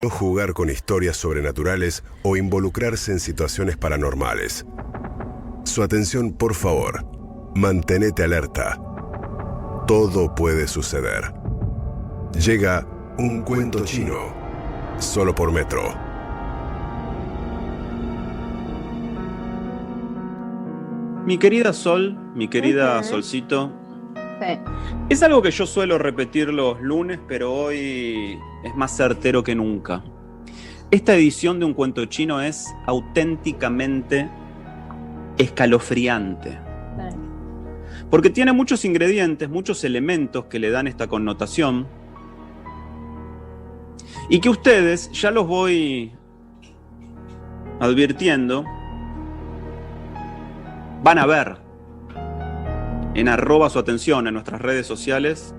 No jugar con historias sobrenaturales o involucrarse en situaciones paranormales. Su atención, por favor. Mantenete alerta. Todo puede suceder. Llega un cuento chino, solo por Metro. Mi querida Sol, mi querida Solcito, Sí. es algo que yo suelo repetir los lunes, pero hoy es más certero que nunca. Esta edición de Un Cuento Chino es auténticamente escalofriante, Sí. porque tiene muchos ingredientes, muchos elementos que le dan esta connotación, y que ustedes, ya los voy advirtiendo, van a ver en @ su atención en nuestras redes sociales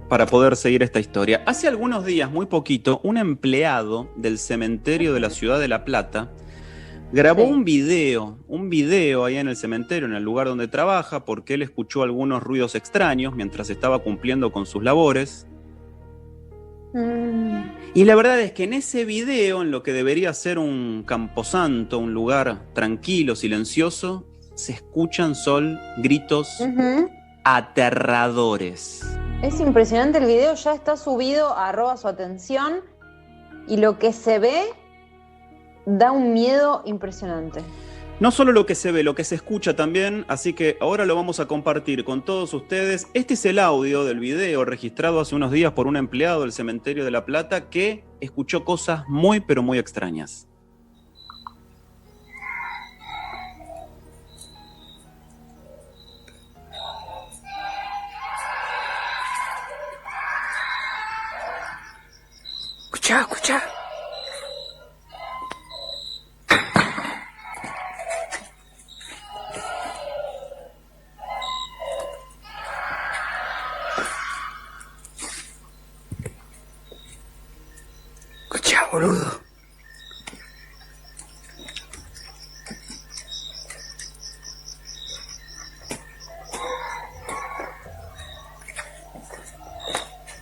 para poder seguir esta historia. Hace algunos días, muy poquito, un empleado del cementerio de la ciudad de La Plata grabó Sí. un video ahí en el cementerio, en el lugar donde trabaja, porque él escuchó algunos ruidos extraños mientras estaba cumpliendo con sus labores. Y la verdad es que en ese video, en lo que debería ser un camposanto, un lugar tranquilo, silencioso, se escuchan, Sol, gritos aterradores. Es impresionante el video, ya está subido a @ su atención y lo que se ve da un miedo impresionante. No solo lo que se ve, lo que se escucha también, así que ahora lo vamos a compartir con todos ustedes. Este es el audio del video registrado hace unos días por un empleado del cementerio de La Plata que escuchó cosas muy, pero muy extrañas. Escucha, escucha. Escucha, boludo.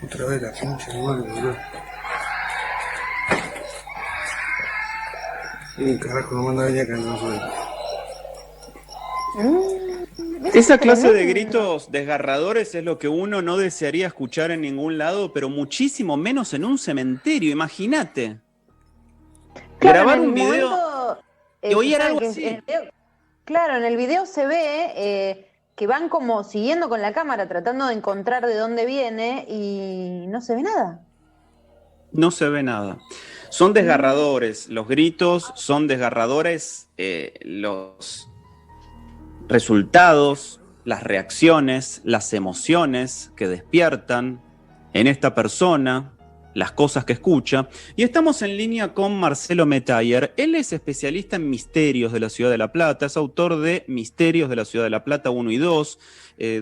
Otra vez la pinche igual, boludo. ¿Quién carajo no manda a venir acá? No sé. Esa clase de gritos desgarradores es lo que uno no desearía escuchar en ningún lado, pero muchísimo menos en un cementerio, imagínate. Claro, Grabar en el un video momento, y oír sabe algo que así. en el video- claro, en el video se ve que van como siguiendo con la cámara, tratando de encontrar de dónde viene y no se ve nada. No se ve nada. Son desgarradores, los gritos son desgarradores, los resultados, las reacciones, las emociones que despiertan en esta persona, las cosas que escucha. Y estamos en línea con Marcelo Metayer. Él es especialista en misterios de la Ciudad de La Plata, es autor de Misterios de la Ciudad de La Plata 1 y 2,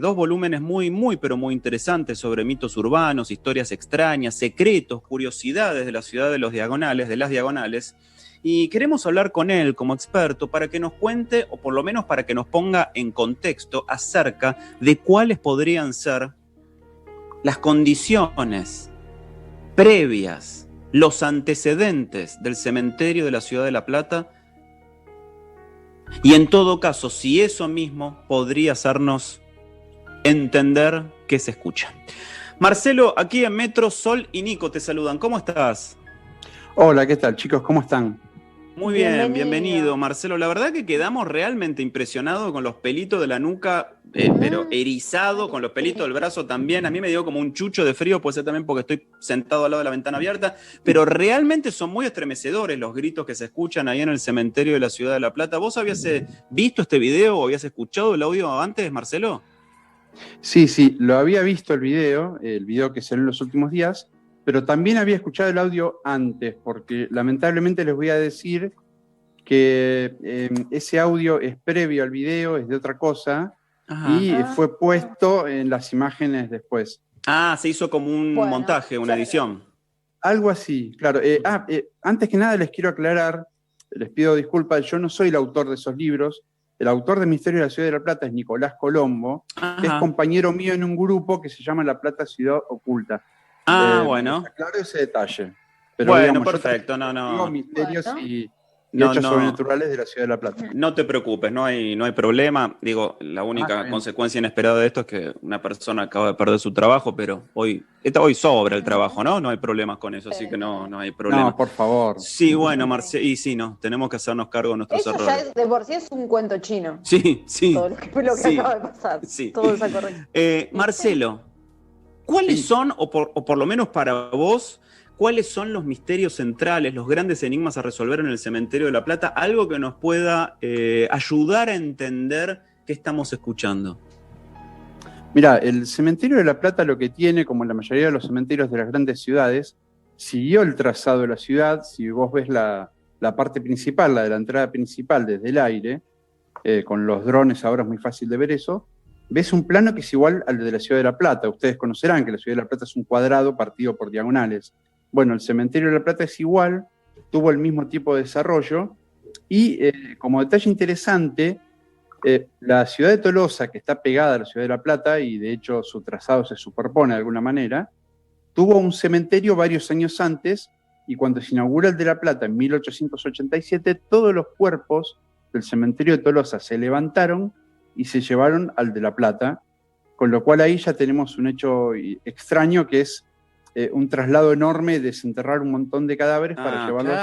dos volúmenes muy, pero muy interesantes sobre mitos urbanos, historias extrañas, secretos, curiosidades de la ciudad de los Diagonales, de las Diagonales. Y queremos hablar con él como experto para que nos cuente, o por lo menos para que nos ponga en contexto acerca de cuáles podrían ser las condiciones previas, los antecedentes del cementerio de la Ciudad de La Plata, y en todo caso, si eso mismo podría hacernos entender qué se escucha. Marcelo, aquí en Metro, Sol y Nico te saludan. ¿Cómo estás? Hola, ¿qué tal, chicos? ¿Cómo están? Muy bien, Bienvenido. bienvenido, Marcelo. La verdad que quedamos realmente impresionados con los pelitos de la nuca, pero erizado, con los pelitos del brazo también. A mí me dio como un chucho de frío, puede ser también porque estoy sentado al lado de la ventana abierta, pero realmente son muy estremecedores los gritos que se escuchan ahí en el cementerio de la Ciudad de La Plata. ¿Vos habías visto este video o habías escuchado el audio antes, Marcelo? Sí, lo había visto el video que salió en los últimos días, pero también había escuchado el audio antes, porque lamentablemente les voy a decir que ese audio es previo al video, es de otra cosa, Ajá. y fue puesto en las imágenes después. Ah, se hizo como un Bueno, montaje, una claro. edición. Algo así, claro. Antes que nada les quiero aclarar, les pido disculpas, yo no soy el autor de esos libros, el autor de Misterio de la Ciudad de la Plata es Nicolás Colombo, que es Ajá. compañero mío en un grupo que se llama La Plata Ciudad Oculta. Bueno. Aclaro ese detalle. Pero Bueno, digamos, perfecto. yo No, digo no. misterios Bueno. y No, hechos no. sobrenaturales de la Ciudad de la Plata. No te preocupes, no hay problema. Digo, la única está bien. consecuencia inesperada de esto es que una persona acaba de perder su trabajo, pero hoy sobra el trabajo, ¿no? No hay problemas con eso, así que no hay problema. No, por favor. Sí, bueno, Marcelo, y sí, no, tenemos que hacernos cargo de nuestros Eso ya errores. es, de por sí es un cuento chino. Sí, sí. Todo lo que sí, acaba de pasar. sí. Todo está correcto. Marcelo, ¿cuáles Sí. son, o por lo menos para vos, cuáles son los misterios centrales, los grandes enigmas a resolver en el Cementerio de la Plata? Algo que nos pueda ayudar a entender qué estamos escuchando. Mira, el Cementerio de la Plata lo que tiene, como la mayoría de los cementerios de las grandes ciudades, siguió el trazado de la ciudad. Si vos ves la parte principal, la de la entrada principal desde el aire, con los drones ahora es muy fácil de ver eso, ves un plano que es igual al de la Ciudad de la Plata. Ustedes conocerán que la Ciudad de la Plata es un cuadrado partido por diagonales. Bueno, el Cementerio de la Plata es igual, tuvo el mismo tipo de desarrollo, y como detalle interesante, la ciudad de Tolosa, que está pegada a la Ciudad de la Plata, y de hecho su trazado se superpone de alguna manera, tuvo un cementerio varios años antes, y cuando se inaugura el de La Plata en 1887, todos los cuerpos del cementerio de Tolosa se levantaron y se llevaron al de La Plata, con lo cual ahí ya tenemos un hecho extraño, que es un traslado enorme, desenterrar un montón de cadáveres para llevarlos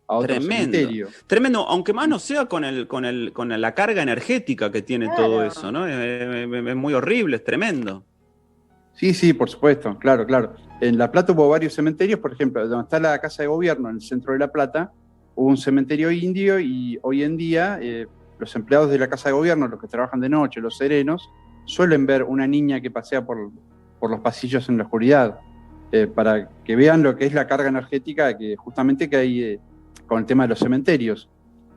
a otro cementerio. Tremendo, aunque más no sea con la carga energética que tiene todo eso, ¿no? Es muy horrible, es tremendo. Sí, por supuesto, claro. En La Plata hubo varios cementerios, por ejemplo, donde está la Casa de Gobierno, en el centro de La Plata, hubo un cementerio indio, y hoy en día los empleados de la Casa de Gobierno, los que trabajan de noche, los serenos, suelen ver una niña que pasea por los pasillos en la oscuridad, para que vean lo que es la carga energética que justamente que hay con el tema de los cementerios.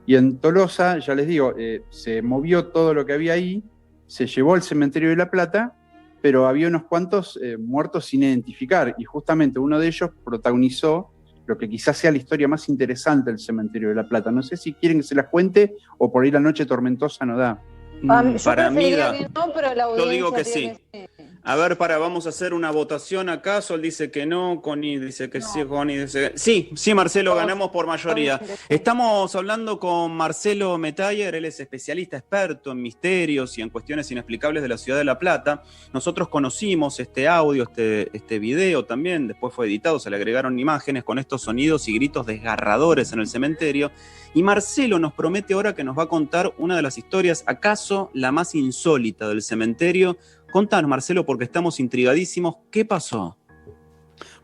Y en Tolosa, ya les digo, se movió todo lo que había ahí, se llevó al cementerio de La Plata, pero había unos cuantos muertos sin identificar, y justamente uno de ellos protagonizó lo que quizás sea la historia más interesante del cementerio de La Plata. No sé si quieren que se las cuente, o por ahí la noche tormentosa no da. Yo Para mí preferiría que no, pero la audiencia yo digo que tiene sí. A ver, vamos a hacer una votación acá. Sol dice que no, Connie dice que sí, Connie dice que sí. Sí, Marcelo, ganamos por mayoría. Estamos hablando con Marcelo Metayer, él es especialista, experto en misterios y en cuestiones inexplicables de la Ciudad de La Plata. Nosotros conocimos este audio, este video también, después fue editado, se le agregaron imágenes con estos sonidos y gritos desgarradores en el cementerio. Y Marcelo nos promete ahora que nos va a contar una de las historias, acaso la más insólita del cementerio. Contanos, Marcelo, porque estamos intrigadísimos. ¿Qué pasó?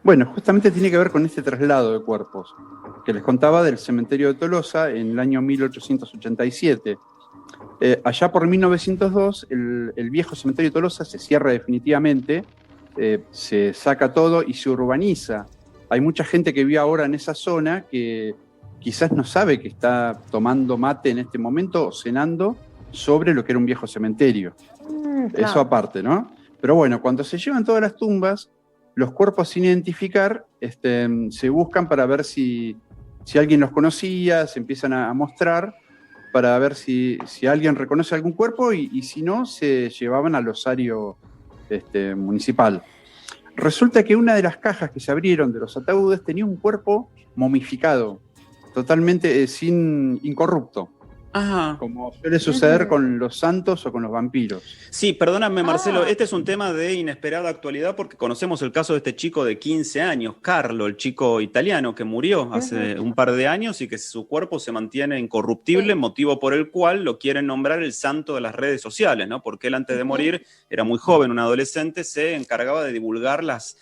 Bueno, justamente tiene que ver con este traslado de cuerpos que les contaba del cementerio de Tolosa en el año 1887. Allá por 1902, el viejo cementerio de Tolosa se cierra definitivamente, se saca todo y se urbaniza. Hay mucha gente que vive ahora en esa zona que quizás no sabe que está tomando mate en este momento o cenando sobre lo que era un viejo cementerio. Claro. Eso aparte, ¿no? Pero bueno, cuando se llevan todas las tumbas, los cuerpos sin identificar se buscan para ver si alguien los conocía, se empiezan a mostrar para ver si alguien reconoce algún cuerpo, y si no, se llevaban al osario municipal. Resulta que una de las cajas que se abrieron de los ataúdes tenía un cuerpo momificado, totalmente incorrupto. Ajá. Como suele suceder con los santos o con los vampiros. Sí, perdóname, Marcelo, este es un tema de inesperada actualidad porque conocemos el caso de este chico de 15 años, Carlo, el chico italiano que murió hace un par de años y que su cuerpo se mantiene incorruptible, motivo por el cual lo quieren nombrar el santo de las redes sociales, ¿no? Porque él antes de morir, era muy joven, un adolescente, se encargaba de divulgar las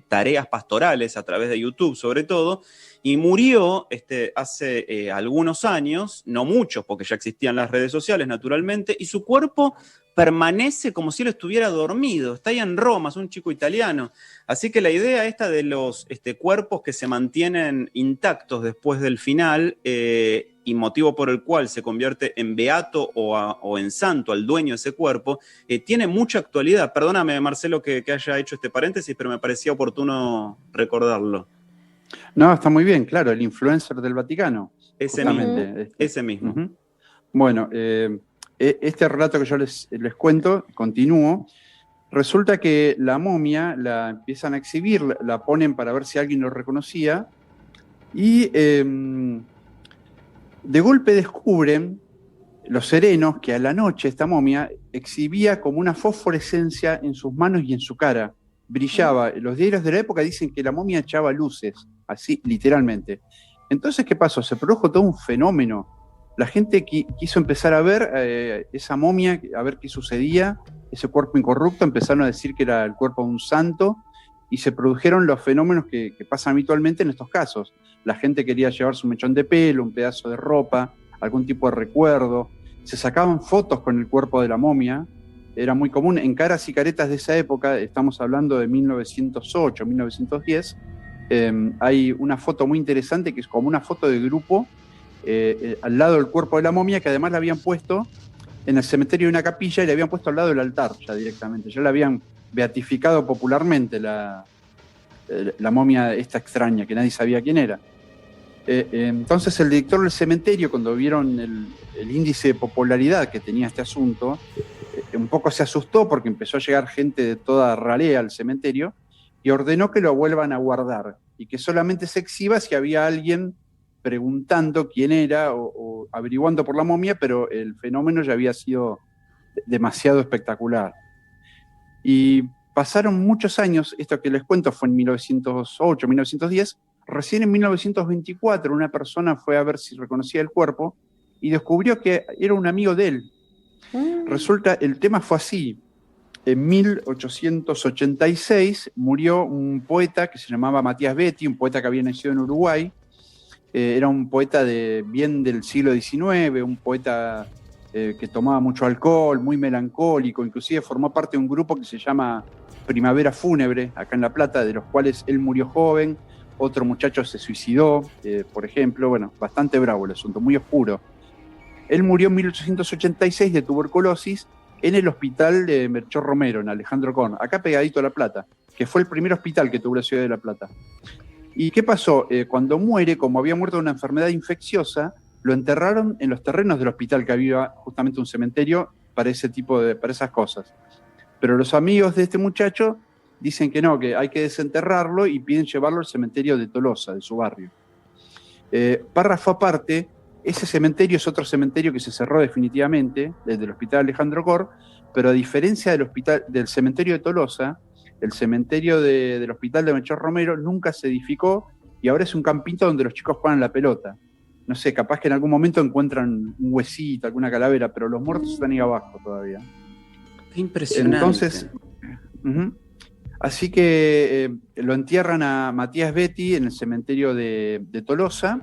tareas pastorales a través de YouTube, sobre todo, y murió hace algunos años, no muchos, porque ya existían las redes sociales, naturalmente, y su cuerpo permanece como si él estuviera dormido. Está ahí en Roma, es un chico italiano. Así que la idea esta de los cuerpos que se mantienen intactos después del final, y motivo por el cual se convierte en beato o en santo al dueño de ese cuerpo, tiene mucha actualidad. Perdóname, Marcelo, que haya hecho este paréntesis, pero me parecía oportuno recordarlo. No, está muy bien, claro, el influencer del Vaticano. Ese mismo. Uh-huh. Ese mismo. Uh-huh. Bueno, Este relato que yo les cuento, continúo. Resulta que la momia la empiezan a exhibir, la ponen para ver si alguien lo reconocía, y de golpe descubren los serenos que a la noche esta momia exhibía como una fosforescencia en sus manos y en su cara. Brillaba. Los diarios de la época dicen que la momia echaba luces, así literalmente. Entonces, ¿qué pasó? Se produjo todo un fenómeno. La gente quiso empezar a ver esa momia, a ver qué sucedía, ese cuerpo incorrupto, empezaron a decir que era el cuerpo de un santo, y se produjeron los fenómenos que pasan habitualmente en estos casos. La gente quería llevarse un mechón de pelo, un pedazo de ropa, algún tipo de recuerdo. Se sacaban fotos con el cuerpo de la momia. Era muy común en caras y caretas de esa época, estamos hablando de 1908, 1910. Hay una foto muy interesante que es como una foto de grupo al lado del cuerpo de la momia, que además la habían puesto en el cementerio de una capilla y le habían puesto al lado del altar ya directamente. Ya la habían beatificado popularmente la momia esta extraña, que nadie sabía quién era. Entonces el director del cementerio, cuando vieron el índice de popularidad que tenía este asunto, un poco se asustó porque empezó a llegar gente de toda ralea al cementerio y ordenó que lo vuelvan a guardar y que solamente se exhiba si había alguien preguntando quién era o averiguando por la momia, pero el fenómeno ya había sido demasiado espectacular. Y pasaron muchos años, esto que les cuento fue en 1908, 1910, recién en 1924 una persona fue a ver si reconocía el cuerpo y descubrió que era un amigo de él. Resulta, el tema fue así. En 1886 murió un poeta que se llamaba Matías Betti, un poeta que había nacido en Uruguay. Era un poeta bien del siglo XIX, un poeta que tomaba mucho alcohol, muy melancólico, inclusive formó parte de un grupo que se llama Primavera Fúnebre, acá en La Plata, de los cuales él murió joven, otro muchacho se suicidó, por ejemplo. Bueno, bastante bravo el asunto, muy oscuro. Él murió en 1886 de tuberculosis en el hospital de Melchor Romero, en Alejandro Korn, acá pegadito a La Plata, que fue el primer hospital que tuvo la ciudad de La Plata. ¿Y qué pasó? Cuando muere, como había muerto de una enfermedad infecciosa, lo enterraron en los terrenos del hospital, que había justamente un cementerio para para esas cosas. Pero los amigos de este muchacho dicen que no, que hay que desenterrarlo y piden llevarlo al cementerio de Tolosa, de su barrio. Párrafo aparte, ese cementerio es otro cementerio que se cerró definitivamente, desde el hospital Alejandro Korn, pero a diferencia del cementerio de Tolosa, el cementerio del hospital de Melchor Romero nunca se edificó y ahora es un campito donde los chicos juegan la pelota. No sé, capaz que en algún momento encuentran un huesito, alguna calavera, pero los muertos están ahí abajo todavía. Qué impresionante. Entonces, así que lo entierran a Matías Betti en el cementerio de Tolosa,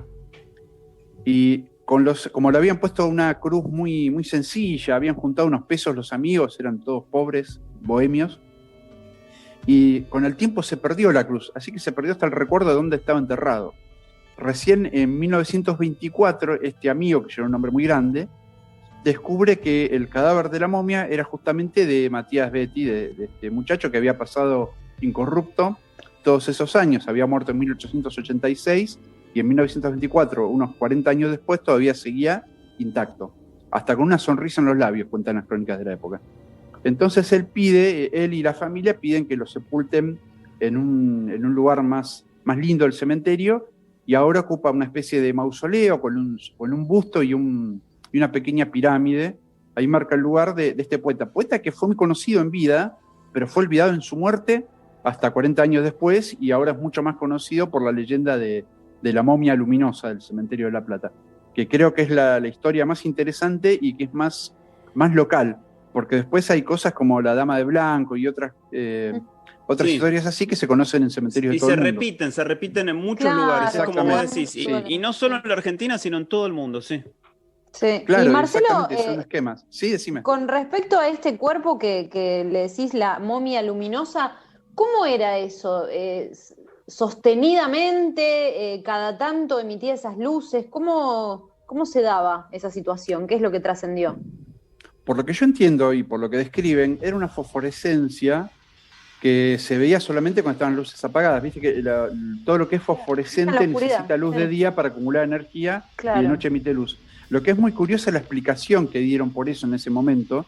y como le habían puesto una cruz muy, muy sencilla, habían juntado unos pesos los amigos, eran todos pobres, bohemios, y con el tiempo se perdió la cruz, así que se perdió hasta el recuerdo de dónde estaba enterrado. Recién en 1924, este amigo, que era un hombre muy grande, descubre que el cadáver de la momia era justamente de Matías Betti, de este muchacho que había pasado incorrupto todos esos años. Había muerto en 1886 y en 1924, unos 40 años después, todavía seguía intacto, hasta con una sonrisa en los labios, cuentan las crónicas de la época. Entonces él y la familia piden que lo sepulten en un lugar más lindo del cementerio, y ahora ocupa una especie de mausoleo con un busto y una pequeña pirámide. Ahí marca el lugar de este poeta que fue muy conocido en vida, pero fue olvidado en su muerte hasta 40 años después, y ahora es mucho más conocido por la leyenda de la momia luminosa del cementerio de La Plata, que creo que es la historia más interesante y que es más local, porque después hay cosas como la Dama de Blanco y otras sí, historias así que se conocen en cementerios de todo el mundo. Y se repiten en muchos Claro, lugares, es como vos decís, sí. y no solo en la Argentina, sino en todo el mundo, sí. Sí. Claro, y Marcelo, son esquemas. Sí, decime. con respecto a este cuerpo que le decís la momia luminosa, ¿cómo era eso? ¿Sostenidamente, cada tanto emitía esas luces? ¿Cómo se daba esa situación? ¿Qué es lo que trascendió? Por lo que yo entiendo y por lo que describen, era una fosforescencia que se veía solamente cuando estaban luces apagadas. Viste que todo lo que es fosforescente necesita luz de día para acumular energía, claro, y de noche emite luz. Lo que es muy curiosa es la explicación que dieron por eso en ese momento.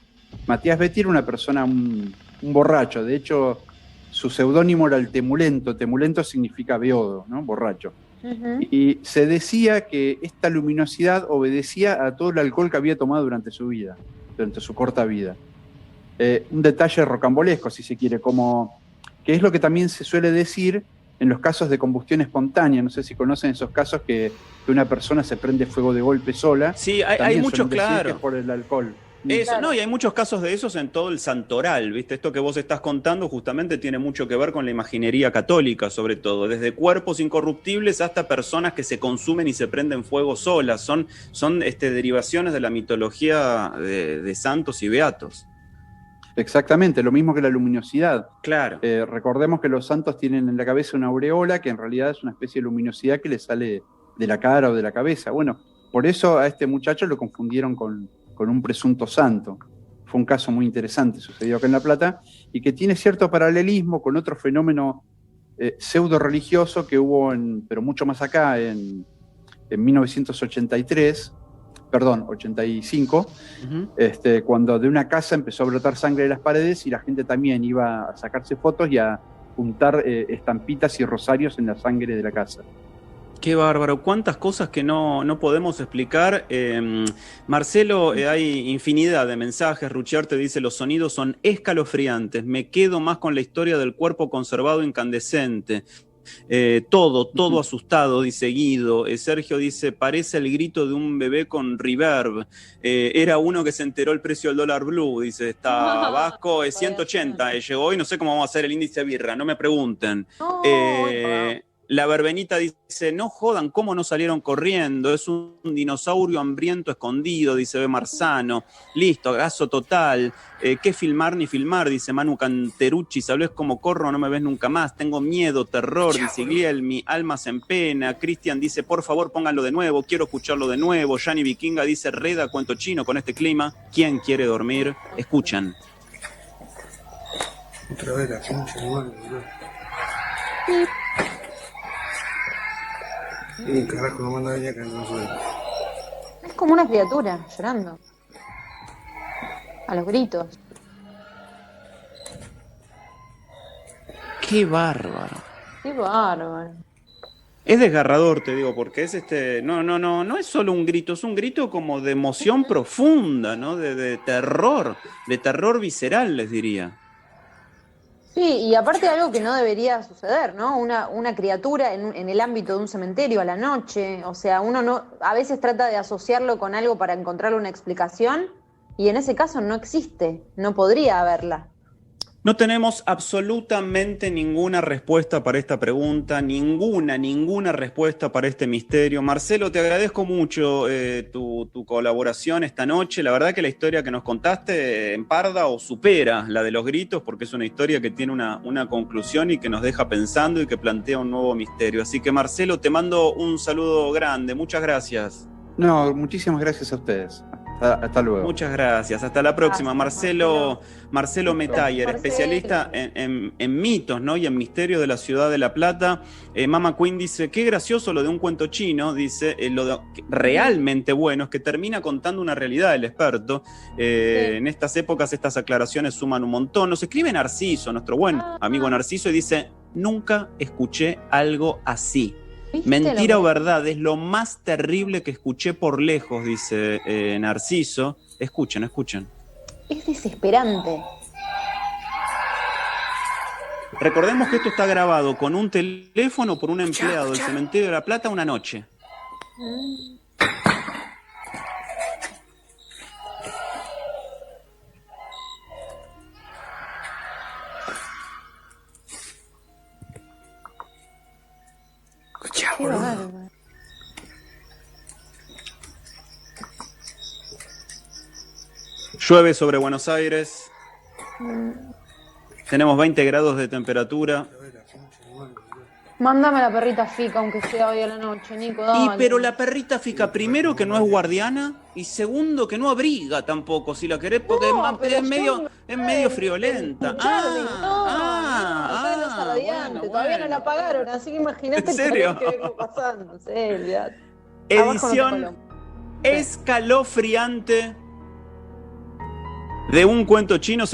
Matías Betti era una persona, un borracho. De hecho, su seudónimo era el Temulento. Temulento significa beodo, ¿no? Borracho. Y se decía que esta luminosidad obedecía a todo el alcohol que había tomado durante su vida, durante su corta vida. Un detalle rocambolesco, si se quiere, como que es lo que también se suele decir en los casos de combustión espontánea. No sé si conocen esos casos que una persona se prende fuego de golpe sola. Sí, hay muchos, claro. Que es por el alcohol. Eso, Claro. no, y hay muchos casos de esos en todo el santoral, ¿viste? Esto que vos estás contando justamente tiene mucho que ver con la imaginería católica, sobre todo, desde cuerpos incorruptibles hasta personas que se consumen y se prenden fuego solas. Son derivaciones de la mitología de santos y beatos. Exactamente, lo mismo que la luminosidad. Claro. Recordemos que los santos tienen en la cabeza una aureola, que en realidad es una especie de luminosidad que les sale de la cara o de la cabeza. Bueno, por eso a este muchacho lo confundieron con un presunto santo. Fue un caso muy interesante, sucedió acá en La Plata, y que tiene cierto paralelismo con otro fenómeno pseudo religioso que hubo, pero mucho más acá, en 85, cuando de una casa empezó a brotar sangre de las paredes y la gente también iba a sacarse fotos y a juntar estampitas y rosarios en la sangre de la casa. Qué bárbaro, cuántas cosas que no podemos explicar. Marcelo, hay infinidad de mensajes. Ruchiar te dice, los sonidos son escalofriantes. Me quedo más con la historia del cuerpo conservado incandescente. Todo asustado, dice Guido. Sergio dice, parece el grito de un bebé con reverb. Era uno que se enteró el precio del dólar blue, dice, está Vasco, 180, llegó hoy, no sé cómo vamos a hacer el índice de birra, no me pregunten. La Verbenita dice, no jodan, ¿cómo no salieron corriendo? Es un dinosaurio hambriento escondido, dice B. Marzano. Listo, abrazo total. ¿Qué filmar ni filmar? Dice Manu Canterucci. ¿Sabés cómo corro? No me ves nunca más. Tengo miedo, terror, dice Glielmi. Almas en pena. Cristian dice, por favor, pónganlo de nuevo. Quiero escucharlo de nuevo. Gianni Vikinga dice, reda, cuento chino con este clima. ¿Quién quiere dormir? Escuchan. Otra vez la pinche igual, boludo. Y carajo, no manda a venir acá, no soy. Es como una criatura llorando. A los gritos. Qué bárbaro. Qué bárbaro. Es desgarrador, te digo, porque es no es solo un grito, es un grito como de emoción profunda, ¿no? De terror visceral, les diría. Sí, y aparte algo que no debería suceder, ¿no? Una criatura en el ámbito de un cementerio a la noche, o sea, uno a veces trata de asociarlo con algo para encontrarle una explicación, y en ese caso no existe, no podría haberla. No tenemos absolutamente ninguna respuesta para esta pregunta, ninguna respuesta para este misterio. Marcelo, te agradezco mucho tu colaboración esta noche. La verdad que la historia que nos contaste emparda o supera la de los gritos, porque es una historia que tiene una conclusión y que nos deja pensando y que plantea un nuevo misterio. Así que, Marcelo, te mando un saludo grande. Muchas gracias. No, muchísimas gracias a ustedes. Hasta luego. Muchas gracias. Hasta la próxima. Gracias, Marcelo Metayer, especialista en mitos, ¿no? Y en misterios de la ciudad de La Plata. Mama Queen dice, qué gracioso lo de un cuento chino. Dice, realmente bueno es que termina contando una realidad el experto. En estas épocas estas aclaraciones suman un montón. Nos escribe Narciso, nuestro buen amigo Narciso, y dice, nunca escuché algo así. Mentira o verdad, es lo más terrible que escuché por lejos, dice Narciso. Escuchen. Es desesperante. Recordemos que esto está grabado con un teléfono por un empleado del Cementerio de La Plata una noche. Escuchá, Qué boludo. bárbaro. Llueve sobre Buenos Aires. Tenemos 20 grados de temperatura. Otra vez la pinche igual, boludo. Mándame la perrita Fica, aunque sea hoy a la noche, Nico, dale. Pero la perrita Fica, primero que no es guardiana y segundo que no abriga tampoco, si la querés, porque pero es medio friolenta. Acá los radiantes, todavía no la pagaron, así que imagínate ¿En serio? que vengo pasando. Sí, olvidate. Edición escalofriante de un cuento chino. Se lo